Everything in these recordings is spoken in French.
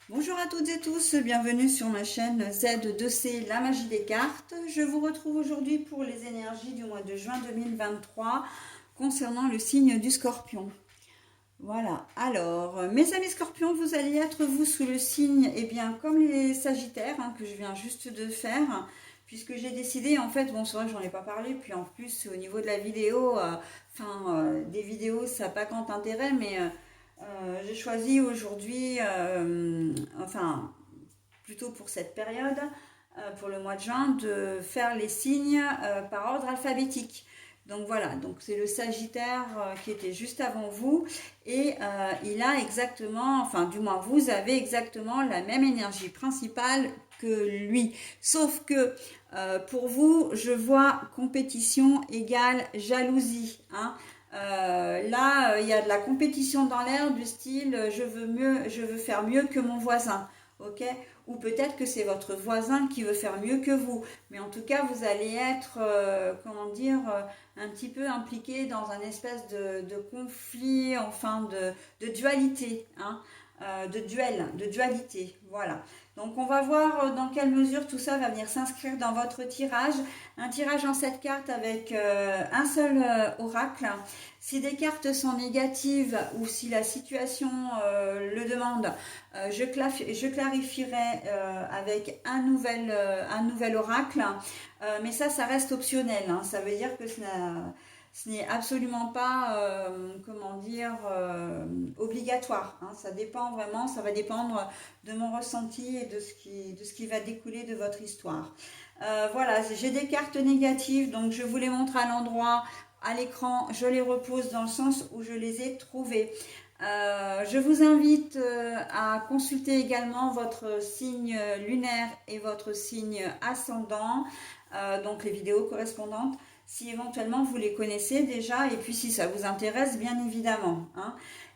Bonjour à toutes et tous, bienvenue sur ma chaîne Z2C, la magie des cartes. Je vous retrouve aujourd'hui pour les énergies du mois de juin 2023 concernant le signe du Scorpion. Voilà, alors mes amis Scorpions, vous allez être vous sous le signe, eh bien comme les Sagittaires que je viens juste de faire, puisque j'ai décidé en fait, bon c'est vrai que j'en ai pas parlé, puis en plus au niveau de la vidéo, des vidéos ça n'a pas grand intérêt, mais j'ai choisi aujourd'hui, plutôt pour cette période, pour le mois de juin, de faire les signes par ordre alphabétique. Donc voilà, donc c'est le Sagittaire qui était juste avant vous et il a exactement, enfin du moins vous avez exactement la même énergie principale que lui. Sauf que pour vous, je vois compétition égale jalousie. Là, il y a de la compétition dans l'air du style je veux mieux, je veux faire mieux que mon voisin. Ok, ou peut-être que c'est votre voisin qui veut faire mieux que vous. Mais en tout cas, vous allez être, un petit peu impliqué dans un espèce de conflit, enfin de dualité, de duel, de dualité. Voilà. Donc on va voir dans quelle mesure tout ça va venir s'inscrire dans votre tirage. Un tirage en 7 cartes avec un seul oracle. Si des cartes sont négatives ou si la situation le demande, je clarifierai avec un nouvel oracle, mais ça reste optionnel. Ça veut dire que ce n'est absolument pas, obligatoire. Ça dépend vraiment, ça va dépendre de mon ressenti et de ce qui va découler de votre histoire. Voilà, j'ai des cartes négatives, donc je vous les montre à l'endroit, à l'écran, je les repose dans le sens où je les ai trouvées. Je vous invite à consulter également votre signe lunaire et votre signe ascendant, donc les vidéos correspondantes, si éventuellement vous les connaissez déjà, et puis si ça vous intéresse, bien évidemment.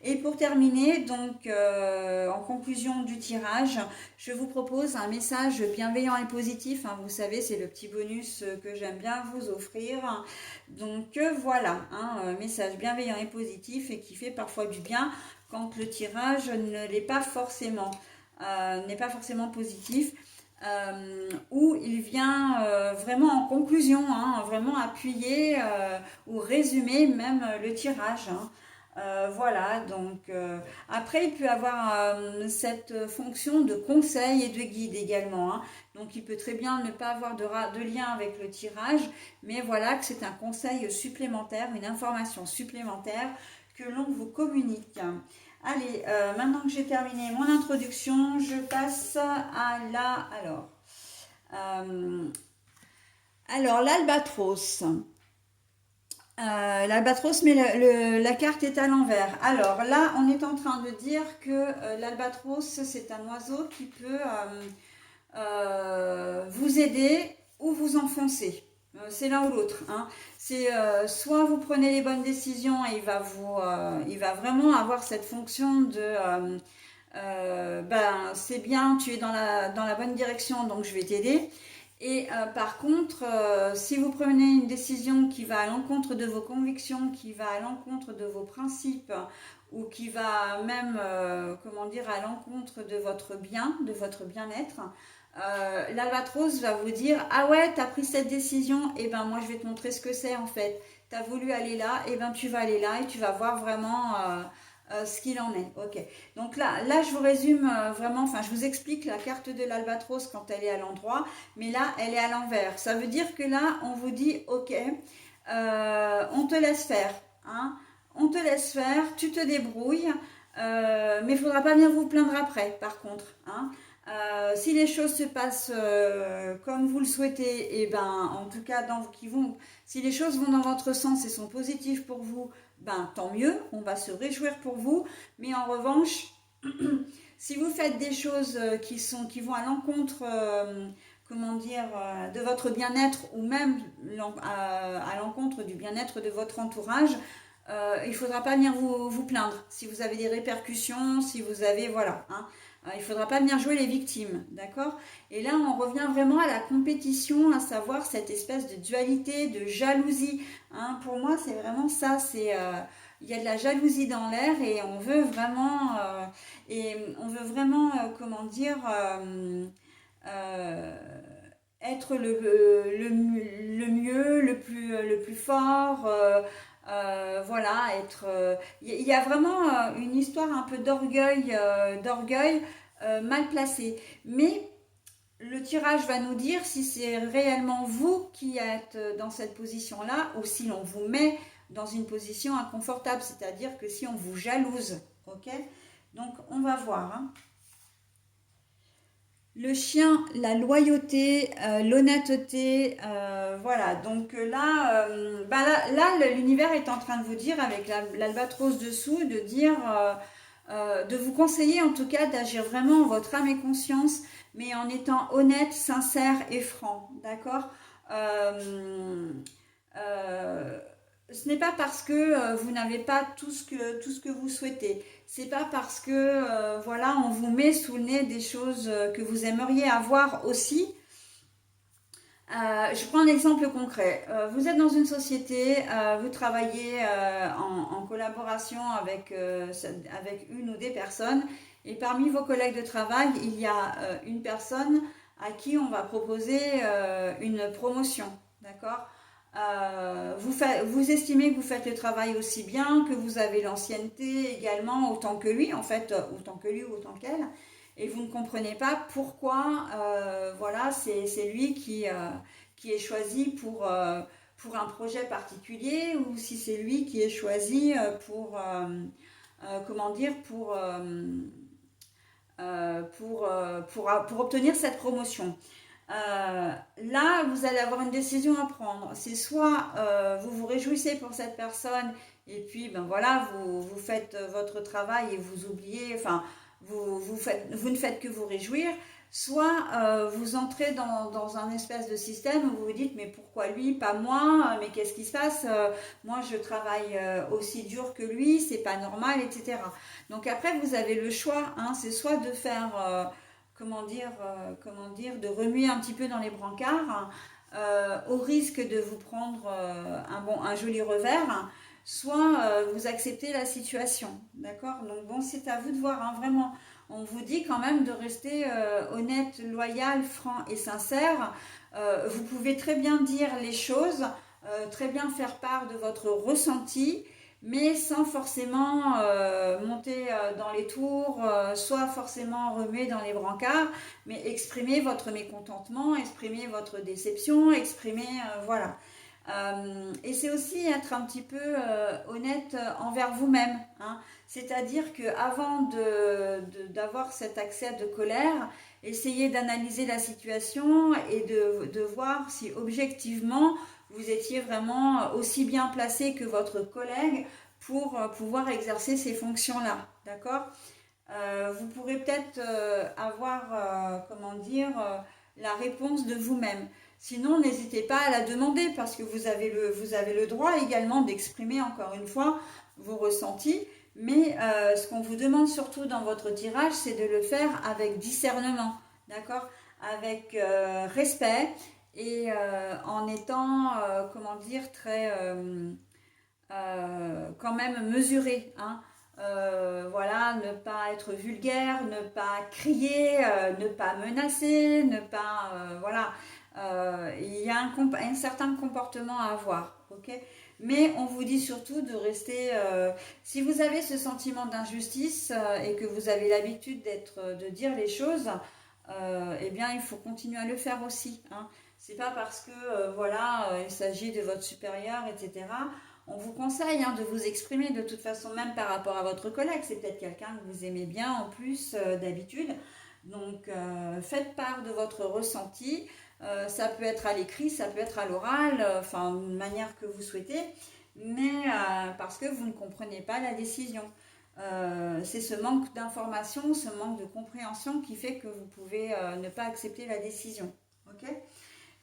Et pour terminer, donc en conclusion du tirage, je vous propose un message bienveillant et positif. Vous savez, c'est le petit bonus que j'aime bien vous offrir. Donc voilà, un message bienveillant et positif et qui fait parfois du bien quand le tirage n'est pas forcément positif. Où il vient vraiment en conclusion, vraiment appuyer ou résumer même le tirage. Voilà, donc après il peut avoir cette fonction de conseil et de guide également. Donc il peut très bien ne pas avoir de lien avec le tirage, mais voilà que c'est un conseil supplémentaire, une information supplémentaire que l'on vous communique. Allez, maintenant que j'ai terminé mon introduction, je passe à la... euh, alors l'albatros. L'albatros, mais la carte est à l'envers. Alors là, on est en train de dire que l'albatros, c'est un oiseau qui peut vous aider ou vous enfoncer. C'est l'un ou l'autre. C'est soit vous prenez les bonnes décisions et il va vraiment avoir cette fonction de c'est bien, tu es dans la bonne direction, donc je vais t'aider. Et par contre, si vous prenez une décision qui va à l'encontre de vos convictions, qui va à l'encontre de vos principes, ou qui va même, à l'encontre de votre bien, de votre bien-être, l'albatros va vous dire ah ouais, t'as pris cette décision, et ben moi je vais te montrer ce que c'est en fait. T'as voulu aller là, et ben tu vas aller là et tu vas voir vraiment ce qu'il en est. Ok. Donc là je vous résume vraiment, enfin je vous explique la carte de l'albatros quand elle est à l'endroit, mais là elle est à l'envers. Ça veut dire que là on vous dit ok, on te laisse faire, on te laisse faire, tu te débrouilles, mais il ne faudra pas venir vous plaindre après, par contre. Si les choses se passent comme vous le souhaitez, et ben en tout cas si les choses vont dans votre sens et sont positives pour vous, ben tant mieux, on va se réjouir pour vous. Mais en revanche, si vous faites des choses qui vont à l'encontre, de votre bien-être ou même à l'encontre du bien-être de votre entourage, il ne faudra pas venir vous plaindre. Si vous avez des répercussions, si vous avez, voilà, il ne faudra pas venir jouer les victimes, d'accord? Et là, on revient vraiment à la compétition, à savoir cette espèce de dualité, de jalousie. Pour moi, c'est vraiment ça, il y a de la jalousie dans l'air et on veut vraiment, comment dire, euh, être le mieux, le plus fort. Voilà, être. Il y a vraiment une histoire un peu d'orgueil mal placé. Mais le tirage va nous dire si c'est réellement vous qui êtes dans cette position-là ou si l'on vous met dans une position inconfortable, c'est-à-dire que si on vous jalouse, ok? Donc on va voir, hein. Le chien, la loyauté, l'honnêteté, voilà. Donc là, l'univers est en train de vous dire, avec l'albatros dessous, de dire, de vous conseiller en tout cas d'agir vraiment en votre âme et conscience, mais en étant honnête, sincère et franc, d'accord. euh, euh, Ce n'est pas parce que vous n'avez pas tout ce que vous souhaitez. C'est pas parce que voilà, on vous met sous le nez des choses que vous aimeriez avoir aussi. Je prends un exemple concret. Vous êtes dans une société, vous travaillez en collaboration avec une ou des personnes, et parmi vos collègues de travail, il y a une personne à qui on va proposer une promotion, d'accord. Vous estimez que vous faites le travail aussi bien, que vous avez l'ancienneté également, autant que lui, en fait, autant que lui ou autant qu'elle, et vous ne comprenez pas pourquoi, voilà, c'est lui qui est choisi pour un projet particulier, ou si c'est lui qui est choisi comment dire, pour obtenir cette promotion. Là, vous allez avoir une décision à prendre. C'est soit vous vous réjouissez pour cette personne et puis ben voilà, vous faites votre travail et vous oubliez, enfin, vous ne faites que vous réjouir. Soit vous entrez dans un espèce de système où vous vous dites mais pourquoi lui, pas moi, mais qu'est-ce qui se passe, moi je travaille aussi dur que lui, c'est pas normal, etc. Donc après vous avez le choix, hein, c'est soit de faire comment dire, de remuer un petit peu dans les brancards, au risque de vous prendre un joli revers, soit vous acceptez la situation, d'accord. Donc bon, c'est à vous de voir, hein, vraiment. On vous dit quand même de rester honnête, loyal, franc et sincère. Vous pouvez très bien dire les choses, très bien faire part de votre ressenti, mais sans forcément monter dans les tours, soit forcément remuer dans les brancards, mais exprimer votre mécontentement, exprimer votre déception, exprimer, voilà. Et c'est aussi être un petit peu honnête envers vous-même, hein. C'est-à-dire qu'avant d'avoir cet accès de colère, essayez d'analyser la situation et de voir si objectivement vous étiez vraiment aussi bien placé que votre collègue pour pouvoir exercer ces fonctions-là, d'accord. Vous pourrez peut-être avoir, comment dire, la réponse de vous-même. Sinon, n'hésitez pas à la demander parce que vous avez le droit également d'exprimer encore une fois vos ressentis. Mais ce qu'on vous demande surtout dans votre tirage, c'est de le faire avec discernement, d'accord, avec respect et en étant, comment dire, très quand même mesuré, hein. Voilà, ne pas être vulgaire, ne pas crier, ne pas menacer, ne pas, voilà. Il y a un certain comportement à avoir, ok. Mais on vous dit surtout de rester. Si vous avez ce sentiment d'injustice et que vous avez l'habitude de dire les choses, eh bien, il faut continuer à le faire aussi, hein. C'est pas parce que voilà, il s'agit de votre supérieur, etc. On vous conseille, hein, de vous exprimer de toute façon, même par rapport à votre collègue. C'est peut-être quelqu'un que vous aimez bien en plus d'habitude. Donc, faites part de votre ressenti. Ça peut être à l'écrit, ça peut être à l'oral, enfin, d'une manière que vous souhaitez, mais parce que vous ne comprenez pas la décision. C'est ce manque d'information, ce manque de compréhension qui fait que vous pouvez ne pas accepter la décision. Ok.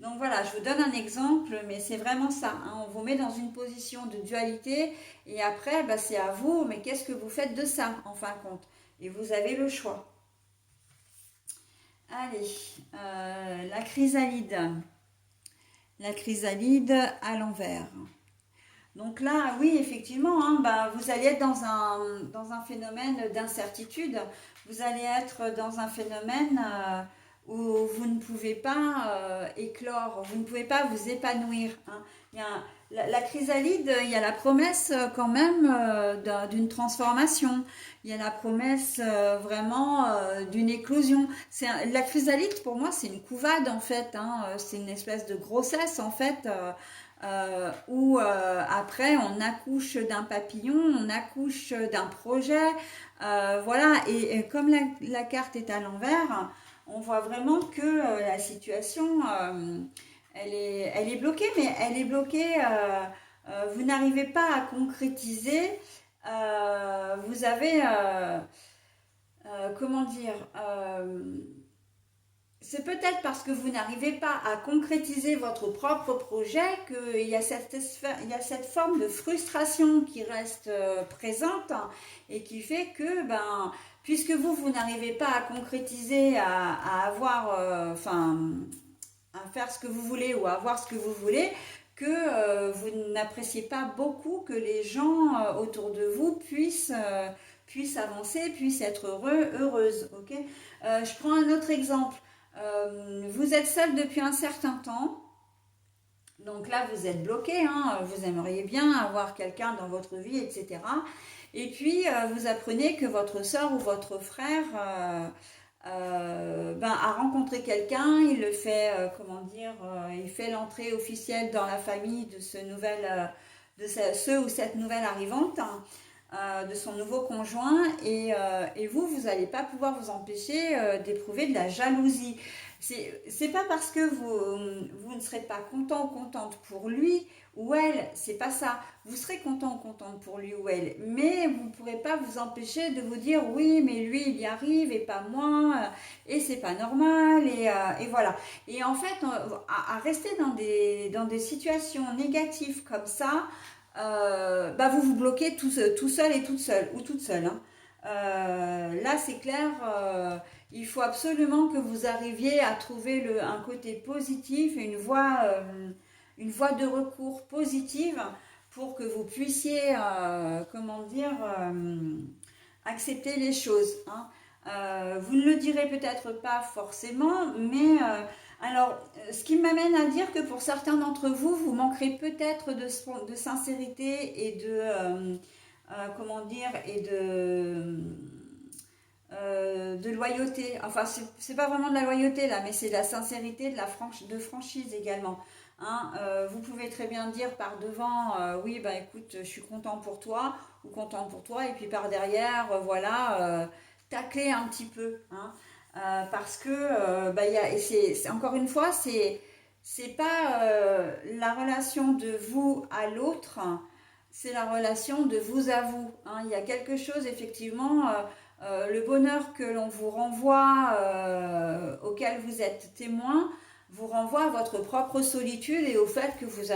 Donc voilà, je vous donne un exemple, mais c'est vraiment ça, hein. On vous met dans une position de dualité et après, bah, c'est à vous, mais qu'est-ce que vous faites de ça en fin de compte? Et vous avez le choix. Allez, la chrysalide. La chrysalide à l'envers. Donc là, oui, effectivement, hein, bah, vous allez être dans un phénomène d'incertitude. Vous allez être dans un phénomène où vous ne pouvez pas éclore, vous ne pouvez pas vous épanouir, hein. Il y a la chrysalide, il y a la promesse quand même d'une transformation. Il y a la promesse vraiment d'une éclosion. La chrysalide, pour moi, c'est une couvade en fait, hein. C'est une espèce de grossesse en fait. Où après on accouche d'un papillon, on accouche d'un projet, voilà, et comme la carte est à l'envers, on voit vraiment que la situation, elle est bloquée, mais elle est bloquée, vous n'arrivez pas à concrétiser, vous avez, comment dire, c'est peut-être parce que vous n'arrivez pas à concrétiser votre propre projet qu'il y a il y a cette forme de frustration qui reste présente, hein, et qui fait que, ben, puisque vous n'arrivez pas à concrétiser, à avoir, enfin, à faire ce que vous voulez ou à avoir ce que vous voulez, que vous n'appréciez pas beaucoup que les gens autour de vous puissent avancer, puissent être heureux, heureuses. Ok. Je prends un autre exemple. Vous êtes seul depuis un certain temps. Donc là, vous êtes bloqué, hein, vous aimeriez bien avoir quelqu'un dans votre vie, etc. Et puis, vous apprenez que votre soeur ou votre frère ben, a rencontré quelqu'un, il le fait, comment dire, il fait l'entrée officielle dans la famille de ce ou cette nouvelle arrivante, hein, de son nouveau conjoint, et vous n'allez pas pouvoir vous empêcher d'éprouver de la jalousie. C'est pas parce que vous ne serez pas content ou contente pour lui ou elle, c'est pas ça. Vous serez content ou contente pour lui ou elle, mais vous ne pourrez pas vous empêcher de vous dire oui, mais lui il y arrive et pas moi, et c'est pas normal, et voilà. Et en fait, à rester dans des situations négatives comme ça, bah vous vous bloquez tout seul et toute seule, ou toute seule, hein. Là, c'est clair, il faut absolument que vous arriviez à trouver un côté positif et une voie de recours positive pour que vous puissiez, comment dire, accepter les choses, hein. Vous ne le direz peut-être pas forcément, mais alors, ce qui m'amène à dire que pour certains d'entre vous, vous manquerez peut-être de sincérité et comment dire, et de loyauté. Enfin, c'est pas vraiment de la loyauté là, mais c'est de la sincérité, de franchise également, hein. Vous pouvez très bien dire par devant, oui, bah écoute, je suis content pour toi ou content pour toi, et puis par derrière, voilà, tacler un petit peu, hein. Parce que, bah, encore une fois, c'est pas la relation de vous à l'autre, c'est la relation de vous à vous, hein. Il y a quelque chose, effectivement, le bonheur que l'on vous renvoie, auquel vous êtes témoin, vous renvoie à votre propre solitude et au fait que vous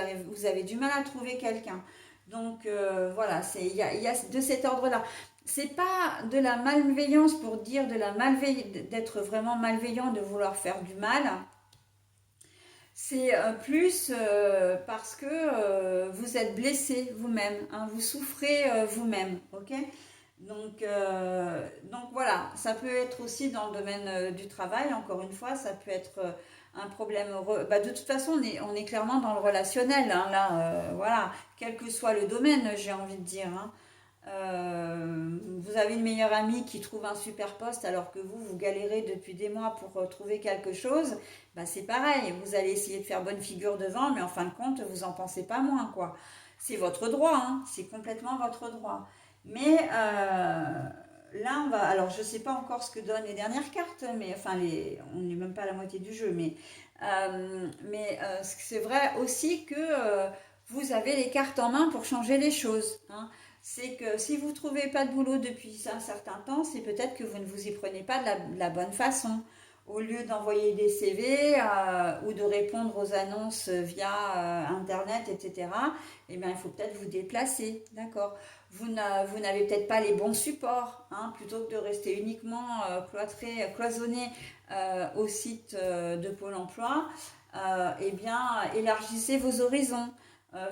avez du mal à trouver quelqu'un. Donc voilà, il y a de cet ordre-là. C'est pas de la malveillance pour dire d'être vraiment malveillant, de vouloir faire du mal. C'est plus parce que vous êtes blessé vous-même, hein, vous souffrez vous-même, ok? Donc voilà, ça peut être aussi dans le domaine du travail, encore une fois, ça peut être un problème. Bah, de toute façon, on est clairement dans le relationnel, hein, là, voilà, quel que soit le domaine, j'ai envie de dire, hein. Vous avez une meilleure amie qui trouve un super poste alors que vous galérez depuis des mois pour trouver quelque chose, bah c'est pareil, vous allez essayer de faire bonne figure devant, mais en fin de compte, vous en pensez pas moins, quoi. C'est votre droit, hein, c'est complètement votre droit. Mais là, alors je sais pas encore ce que donnent les dernières cartes, mais enfin, on n'est même pas à la moitié du jeu, c'est vrai aussi que vous avez les cartes en main pour changer les choses, hein. C'est que si vous ne trouvez pas de boulot depuis un certain temps, c'est peut-être que vous ne vous y prenez pas de la bonne façon. Au lieu d'envoyer des CV ou de répondre aux annonces via Internet, etc., eh bien, il faut peut-être vous déplacer, d'accord? Vous n'avez peut-être pas les bons supports, hein, plutôt que de rester uniquement cloisonné au site de Pôle emploi, eh bien, élargissez vos horizons.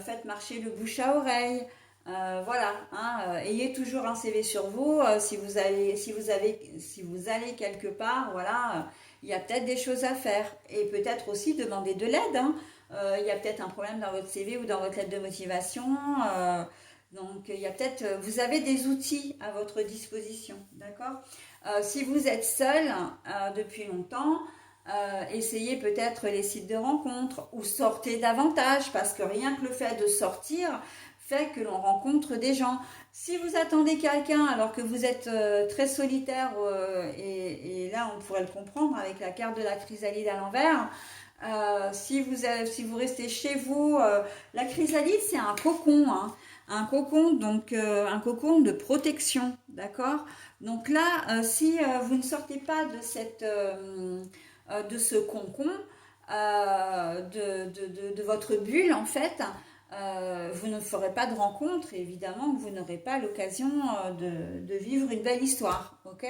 faites marcher le bouche à oreille. Voilà, hein, ayez toujours un CV sur vous. Si vous allez quelque part, voilà, il y a peut-être des choses à faire. Et peut-être aussi demander de l'aide, hein. Il y a peut-être un problème dans votre CV ou dans votre lettre de motivation. Donc, il y a peut-être, vous avez des outils à votre disposition, d'accord? Si vous êtes seul depuis longtemps, essayez peut-être les sites de rencontres ou sortez davantage parce que rien que le fait de sortir fait que l'on rencontre des gens. Si vous attendez quelqu'un alors que vous êtes très solitaire, et là on pourrait le comprendre avec la carte de la chrysalide à l'envers, si vous restez chez vous, la chrysalide c'est un cocon, hein, un cocon, donc un cocon de protection, d'accord? Donc là, si vous ne sortez pas de ce concon, de votre bulle en fait, vous ne ferez pas de rencontre et évidemment vous n'aurez pas l'occasion de vivre une belle histoire, ok?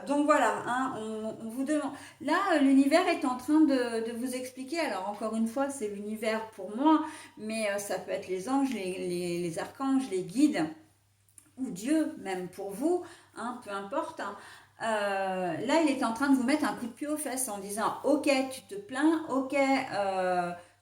Donc voilà, hein, on vous demande. Là, l'univers est en train de vous expliquer. Alors encore une fois, c'est l'univers pour moi, mais ça peut être les anges, les archanges, les guides ou Dieu même pour vous, hein, peu importe, hein. Là, il est en train de vous mettre un coup de pied aux fesses en disant ok, tu te plains, ok,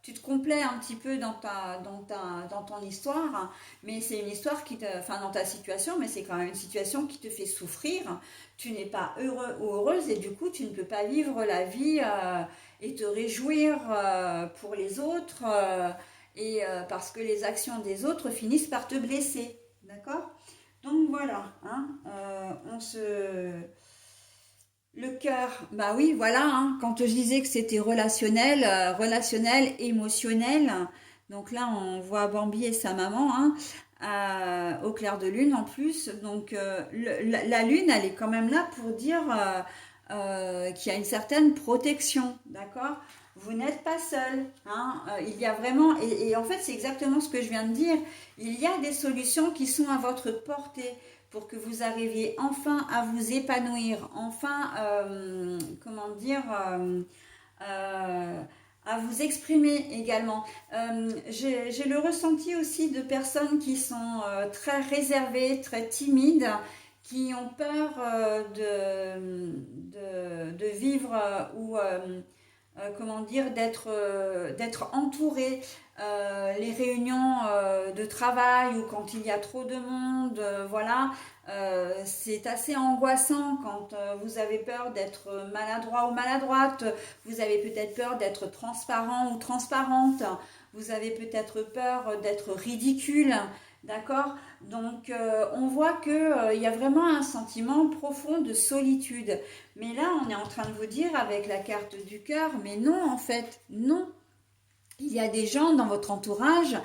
tu te complais un petit peu dans ton histoire, hein, mais c'est une histoire enfin dans ta situation, mais c'est quand même une situation qui te fait souffrir. Tu n'es pas heureux ou heureuse et du coup, tu ne peux pas vivre la vie et te réjouir pour les autres parce que les actions des autres finissent par te blesser, d'accord? Donc voilà, hein, le cœur, bah oui, voilà, hein, quand je disais que c'était relationnel, émotionnel, donc là on voit Bambi et sa maman, hein, au clair de lune en plus, donc la lune elle est quand même là pour dire qu'il y a une certaine protection, d'accord? Vous n'êtes pas seul, hein, il y a vraiment, et en fait c'est exactement ce que je viens de dire, il y a des solutions qui sont à votre portée pour que vous arriviez enfin à vous épanouir, enfin, comment dire, à vous exprimer également. J'ai le ressenti aussi de personnes qui sont très réservées, très timides, qui ont peur de vivre comment dire, d'être entouré. Les réunions de travail ou quand il y a trop de monde, voilà, c'est assez angoissant quand vous avez peur d'être maladroit ou maladroite, vous avez peut-être peur d'être transparent ou transparente, vous avez peut-être peur d'être ridicule, d'accord? Donc on voit que il y a vraiment un sentiment profond de solitude. Mais là, on est en train de vous dire avec la carte du cœur, mais non, en fait, non. Il y a des gens dans votre entourage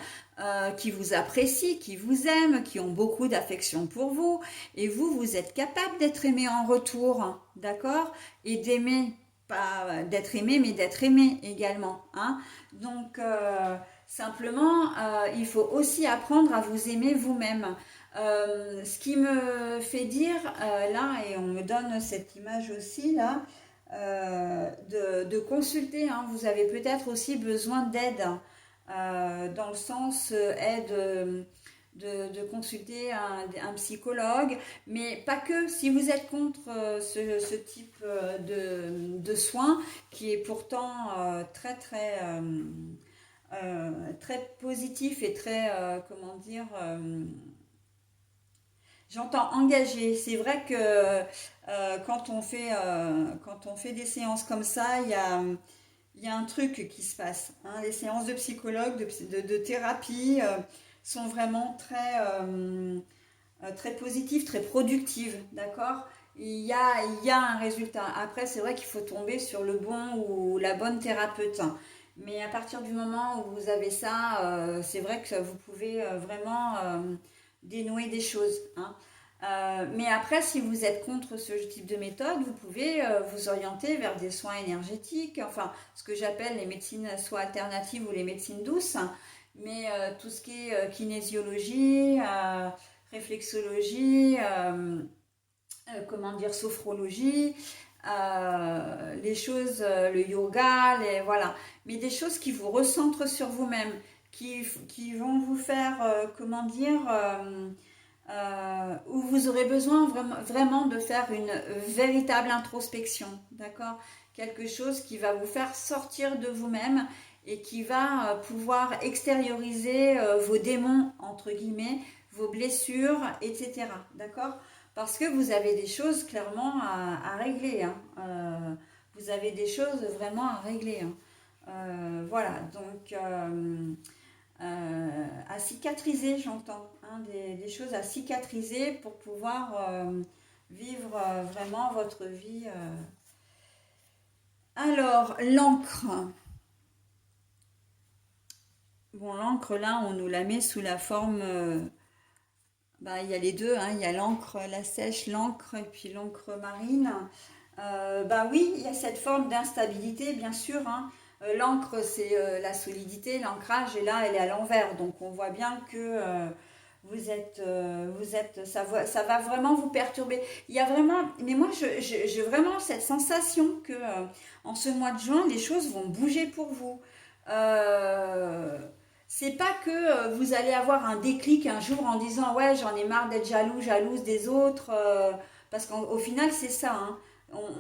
qui vous apprécient, qui vous aiment, qui ont beaucoup d'affection pour vous, et vous, vous êtes capable d'être aimé en retour, d'accord? Et d'aimer, pas d'être aimé, mais d'être aimé également, hein? Donc, simplement, il faut aussi apprendre à vous aimer vous-même. Ce qui me fait dire, là, et on me donne cette image aussi, là, de consulter, hein. Vous avez peut-être aussi besoin d'aide, dans le sens aide de consulter un psychologue, mais pas que. Si vous êtes contre ce type de soins, qui est pourtant très positif et très, comment dire, j'entends engagé. C'est vrai que quand on fait des séances comme ça, il y a un truc qui se passe, hein. Les séances de psychologue, de thérapie sont vraiment très positives, très productives, d'accord? Il y a un résultat. Après, c'est vrai qu'il faut tomber sur le bon ou la bonne thérapeute. Mais à partir du moment où vous avez ça, c'est vrai que vous pouvez vraiment dénouer des choses, hein. Mais après, si vous êtes contre ce type de méthode, vous pouvez vous orienter vers des soins énergétiques, enfin ce que j'appelle les médecines soit alternatives ou les médecines douces, mais tout ce qui est kinésiologie, réflexologie, comment dire, sophrologie, les choses, le yoga, voilà, mais des choses qui vous recentrent sur vous-même, qui vont vous faire, comment dire, où vous aurez besoin vraiment de faire une véritable introspection, d'accord? Quelque chose qui va vous faire sortir de vous-même et qui va pouvoir extérioriser vos démons, entre guillemets, vos blessures, etc. D'accord? Parce que vous avez des choses clairement à régler, hein. Vous avez des choses vraiment à régler, hein. Voilà, donc à cicatriser, j'entends, hein, des choses à cicatriser pour pouvoir vivre vraiment votre vie. Alors, l'encre. Bon, l'encre, là, on nous la met sous la forme... il y a les deux, hein, il y a l'encre, la sèche, l'encre et puis l'encre marine. Oui, il y a cette forme d'instabilité, bien sûr, hein. L'encre, c'est la solidité, l'ancrage, et là, elle est à l'envers. Donc, on voit bien que ça va vraiment vous perturber. Il y a vraiment, mais moi, j'ai vraiment cette sensation que en ce mois de juin, les choses vont bouger pour vous. Euh, c'est pas que vous allez avoir un déclic un jour en disant ouais, j'en ai marre d'être jalouse des autres, parce qu'au final, c'est ça, hein.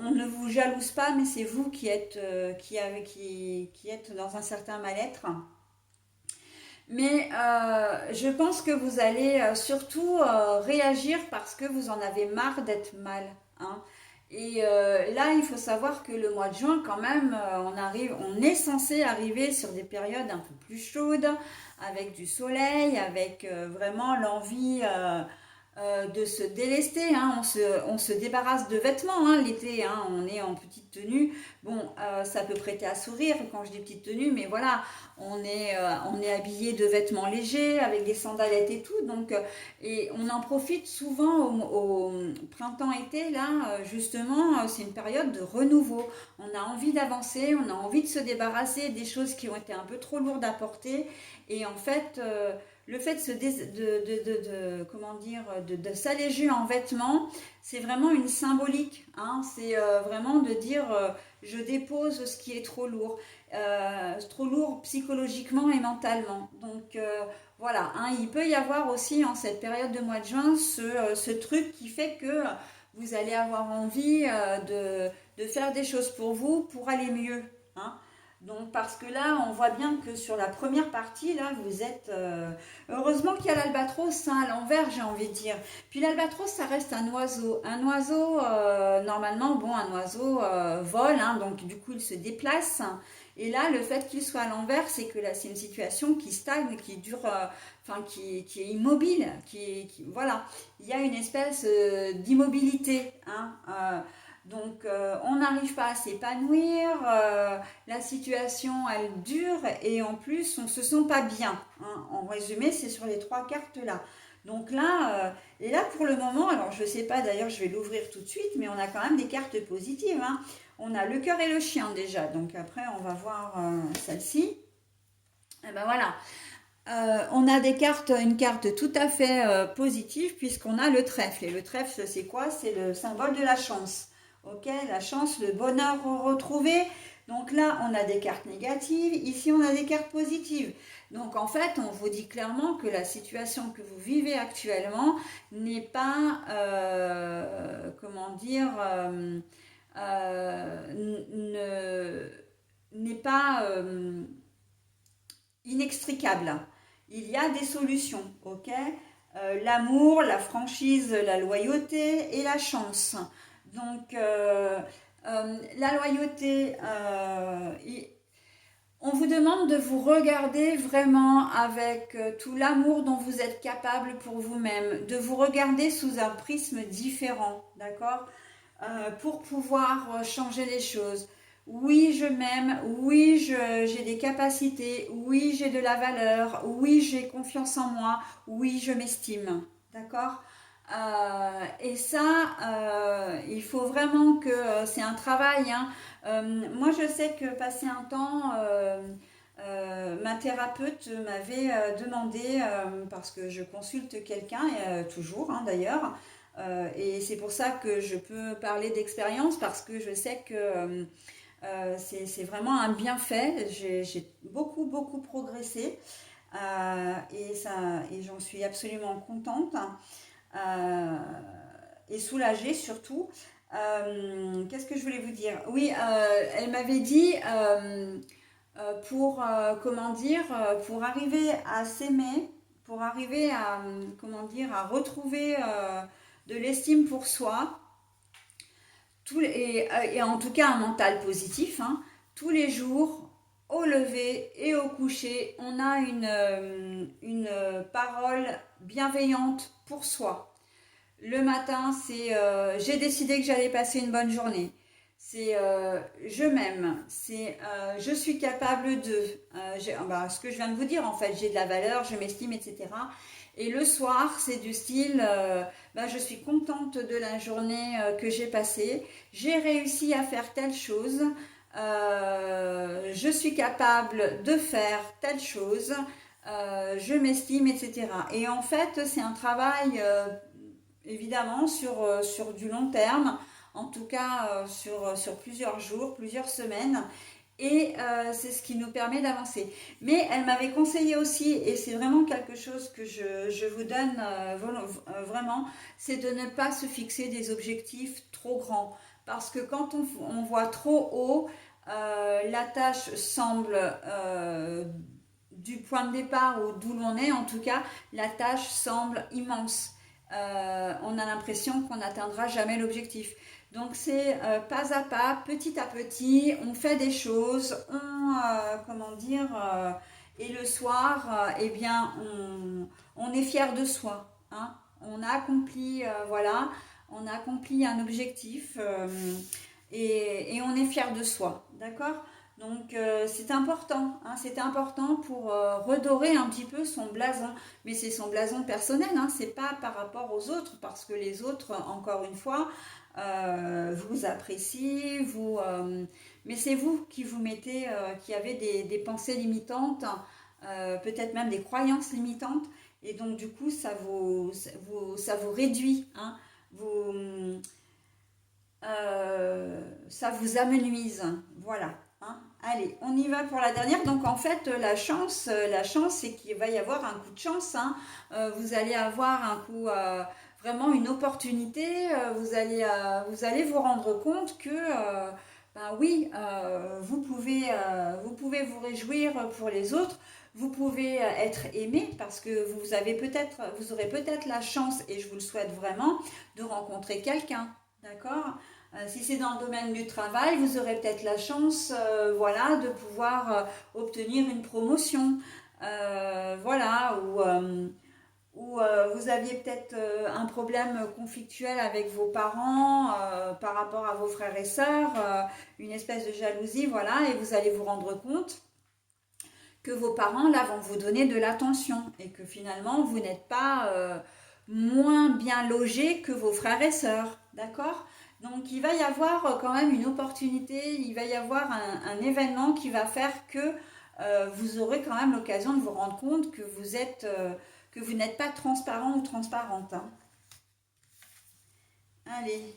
On ne vous jalouse pas, mais c'est vous qui êtes, qui êtes dans un certain mal-être. Mais je pense que vous allez surtout réagir parce que vous en avez marre d'être mal, hein. Et là, il faut savoir que le mois de juin, quand même, on est censé arriver sur des périodes un peu plus chaudes, avec du soleil, avec vraiment l'envie de se délester, hein. On se débarrasse de vêtements, hein, l'été, hein. On est en petite tenue. Bon, ça peut prêter à sourire quand je dis petite tenue, mais voilà, on est habillé de vêtements légers, avec des sandalettes et tout. Donc, et on en profite souvent au printemps-été, là, justement, c'est une période de renouveau. On a envie d'avancer, on a envie de se débarrasser des choses qui ont été un peu trop lourdes à porter. Et en fait... le fait comment dire, de s'alléger en vêtements, c'est vraiment une symbolique, hein. C'est vraiment de dire je dépose ce qui est trop lourd psychologiquement et mentalement. Donc voilà, hein, il peut y avoir aussi en cette période de mois de juin ce truc qui fait que vous allez avoir envie de faire des choses pour vous pour aller mieux, hein. Donc parce que là, on voit bien que sur la première partie, là, vous êtes... heureusement qu'il y a l'albatros, hein, à l'envers, j'ai envie de dire. Puis l'albatros, ça reste un oiseau. Un oiseau, normalement, bon, un oiseau vole, hein, donc du coup, il se déplace. Et là, le fait qu'il soit à l'envers, c'est que là, c'est une situation qui stagne, qui dure, qui est immobile, voilà. Il y a une espèce d'immobilité, hein. Donc, on n'arrive pas à s'épanouir, la situation, elle dure et en plus, on ne se sent pas bien, hein. En résumé, c'est sur les trois cartes là. Donc là, et là pour le moment, alors je ne sais pas, d'ailleurs je vais l'ouvrir tout de suite, mais on a quand même des cartes positives, hein. On a le cœur et le chien déjà, donc après on va voir celle-ci. Et ben voilà, on a une carte tout à fait positive puisqu'on a le trèfle. Et le trèfle, c'est quoi? C'est le symbole de la chance. Ok, la chance, le bonheur retrouvé. Donc là, on a des cartes négatives. Ici, on a des cartes positives. Donc en fait, on vous dit clairement que la situation que vous vivez actuellement n'est pas, comment dire, n'est pas inextricable. Il y a des solutions, ok? L'amour, la franchise, la loyauté et la chance. Donc, la loyauté, on vous demande de vous regarder vraiment avec tout l'amour dont vous êtes capable pour vous-même, de vous regarder sous un prisme différent, d'accord? Pour pouvoir changer les choses. Oui, je m'aime, oui, j'ai des capacités, oui, j'ai de la valeur, oui, j'ai confiance en moi, oui, je m'estime, d'accord? Et ça, il faut vraiment que c'est un travail, hein. Moi, je sais que passé un temps, ma thérapeute m'avait demandé, parce que je consulte quelqu'un, toujours, hein, d'ailleurs, et c'est pour ça que je peux parler d'expérience, parce que je sais que c'est vraiment un bienfait. J'ai beaucoup progressé. Et j'en suis absolument contente et soulagée surtout. Qu'est-ce que je voulais vous dire? Oui, elle m'avait dit comment dire, pour arriver à s'aimer, pour arriver à, comment dire, à retrouver de l'estime pour soi, et en tout cas un mental positif, hein, tous les jours, au lever et au coucher, on a une parole bienveillante pour soi. Le matin, c'est j'ai décidé que j'allais passer une bonne journée. C'est je m'aime. C'est je suis capable de. Ce que je viens de vous dire, en fait, j'ai de la valeur, je m'estime, etc. Et le soir, c'est du style je suis contente de la journée que j'ai passée. J'ai réussi à faire telle chose. Je suis capable de faire telle chose. Je m'estime, etc. Et en fait, c'est un travail évidemment sur du long terme, en tout cas sur plusieurs jours, plusieurs semaines. Et c'est ce qui nous permet d'avancer. Mais elle m'avait conseillé aussi, et c'est vraiment quelque chose que je vous donne vraiment, c'est de ne pas se fixer des objectifs trop grands. Parce que quand on voit trop haut, la tâche semble, du point de départ ou d'où l'on est en tout cas, la tâche semble immense. On a l'impression qu'on n'atteindra jamais l'objectif. Donc c'est pas à pas, petit à petit, on fait des choses, comment dire, et le soir, eh bien, on est fier de soi. Hein. On a accompli, voilà, on a accompli un objectif et on est fier de soi, d'accord? Donc c'est important, hein, c'est important pour redorer un petit peu son blason, mais c'est son blason personnel, hein, c'est pas par rapport aux autres, parce que les autres, encore une fois, vous apprécient, mais c'est vous qui vous mettez, qui avez des pensées limitantes, peut-être même des croyances limitantes, et donc du coup ça vous réduit, hein, vous, ça vous amenuise, voilà. Hein. Allez, on y va pour la dernière. Donc en fait, la chance, c'est qu'il va y avoir un coup de chance. Hein. Vous allez avoir un coup, vraiment une opportunité. Vous allez vous rendre compte que, ben oui, vous pouvez vous réjouir pour les autres. Vous pouvez être aimé parce que vous aurez peut-être la chance, et je vous le souhaite vraiment, de rencontrer quelqu'un. D'accord? Si c'est dans le domaine du travail, vous aurez peut-être la chance voilà, de pouvoir obtenir une promotion. Voilà, ou vous aviez peut-être un problème conflictuel avec vos parents par rapport à vos frères et sœurs, une espèce de jalousie, voilà, et vous allez vous rendre compte que vos parents, là, vont vous donner de l'attention et que finalement, vous n'êtes pas moins bien logé que vos frères et sœurs, d'accord? Donc, il va y avoir quand même une opportunité, il va y avoir un événement qui va faire que vous aurez quand même l'occasion de vous rendre compte que vous n'êtes pas transparent ou transparente. Hein. Allez,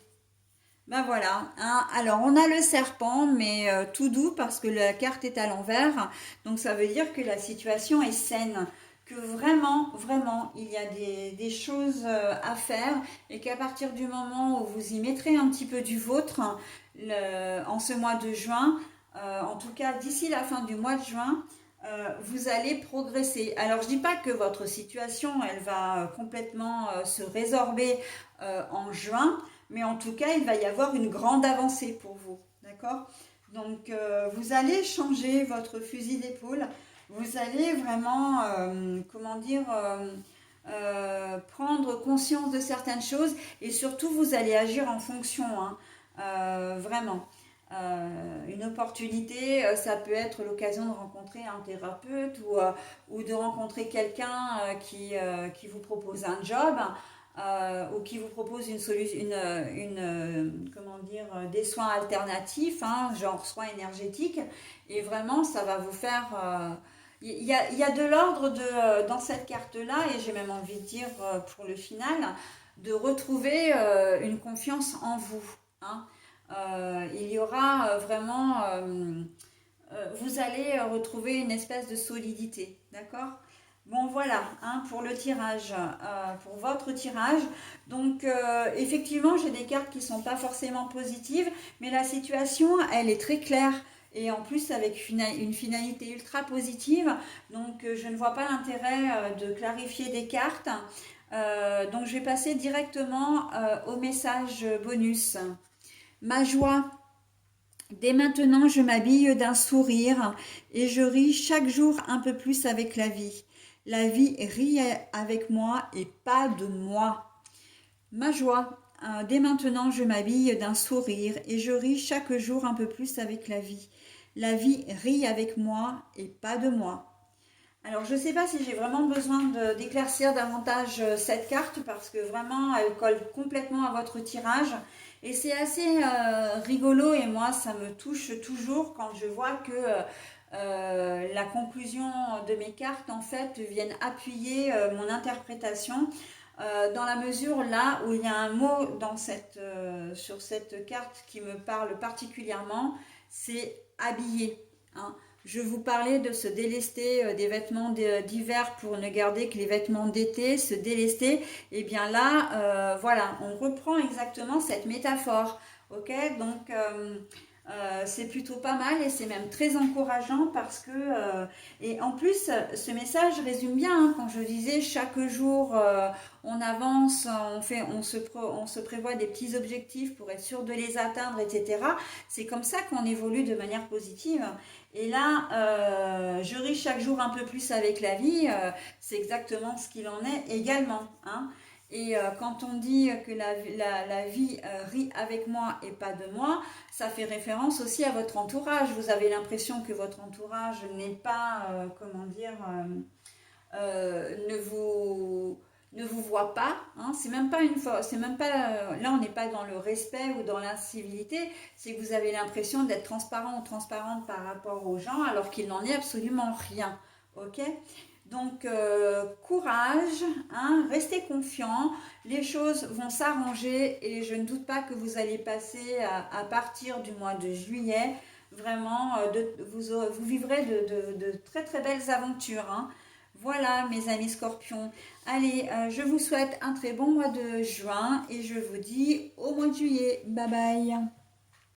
ben voilà. Hein. Alors, on a le serpent, mais tout doux parce que la carte est à l'envers. Donc, ça veut dire que la situation est saine. Que vraiment, vraiment, il y a des choses à faire et qu'à partir du moment où vous y mettrez un petit peu du vôtre en ce mois de juin, en tout cas d'ici la fin du mois de juin, vous allez progresser. Alors je dis pas que votre situation elle va complètement se résorber en juin, mais en tout cas il va y avoir une grande avancée pour vous, d'accord? Donc vous allez changer votre fusil d'épaule, vous allez vraiment, comment dire, prendre conscience de certaines choses et surtout vous allez agir en fonction, hein, vraiment. Une opportunité, ça peut être l'occasion de rencontrer un thérapeute ou de rencontrer quelqu'un qui vous propose un job ou qui vous propose une solution, comment dire, des soins alternatifs, hein, genre soins énergétiques. Et vraiment, ça va vous faire. Il y a de l'ordre dans cette carte-là, et j'ai même envie de dire pour le final, de retrouver une confiance en vous. Hein. Il y aura vraiment, vous allez retrouver une espèce de solidité, d'accord? Bon voilà, hein, pour le tirage, pour votre tirage. Donc effectivement, j'ai des cartes qui ne sont pas forcément positives, mais la situation, elle est très claire. Et en plus, avec une finalité ultra positive. Donc je ne vois pas l'intérêt de clarifier des cartes. Donc je vais passer directement au message bonus. Ma joie. Dès maintenant, je m'habille d'un sourire et je ris chaque jour un peu plus avec la vie. La vie rit avec moi et pas de moi. Ma joie. Dès maintenant, je m'habille d'un sourire et je ris chaque jour un peu plus avec la vie. La vie rit avec moi et pas de moi. Alors, je ne sais pas si j'ai vraiment besoin d'éclaircir davantage cette carte parce que vraiment, elle colle complètement à votre tirage. Et c'est assez rigolo et moi, ça me touche toujours quand je vois que la conclusion de mes cartes, en fait, viennent appuyer mon interprétation. Dans la mesure là où il y a un mot sur cette carte qui me parle particulièrement, c'est habillé, hein. Je vous parlais de se délester des vêtements d'hiver pour ne garder que les vêtements d'été, se délester. Et bien là, voilà, on reprend exactement cette métaphore. Ok, donc c'est plutôt pas mal et c'est même très encourageant parce que et en plus ce message résume bien, hein, quand je disais chaque jour on avance, on se prévoit des petits objectifs pour être sûr de les atteindre, etc. C'est comme ça qu'on évolue de manière positive. Et là, je ris chaque jour un peu plus avec la vie, c'est exactement ce qu'il en est également, hein. Et quand on dit que la vie rit avec moi et pas de moi, ça fait référence aussi à votre entourage. Vous avez l'impression que votre entourage n'est pas, comment dire, ne vous voit pas, hein. C'est même pas une fois, c'est même pas, là on n'est pas dans le respect ou dans l'incivilité, c'est que vous avez l'impression d'être transparent ou transparente par rapport aux gens alors qu'il n'en est absolument rien, ok. Donc courage, hein, restez confiants, les choses vont s'arranger et je ne doute pas que vous allez passer à partir du mois de juillet, vraiment, vous vivrez de très très belles aventures, hein. Voilà mes amis scorpions. Allez, je vous souhaite un très bon mois de juin et je vous dis au mois de juillet. Bye bye.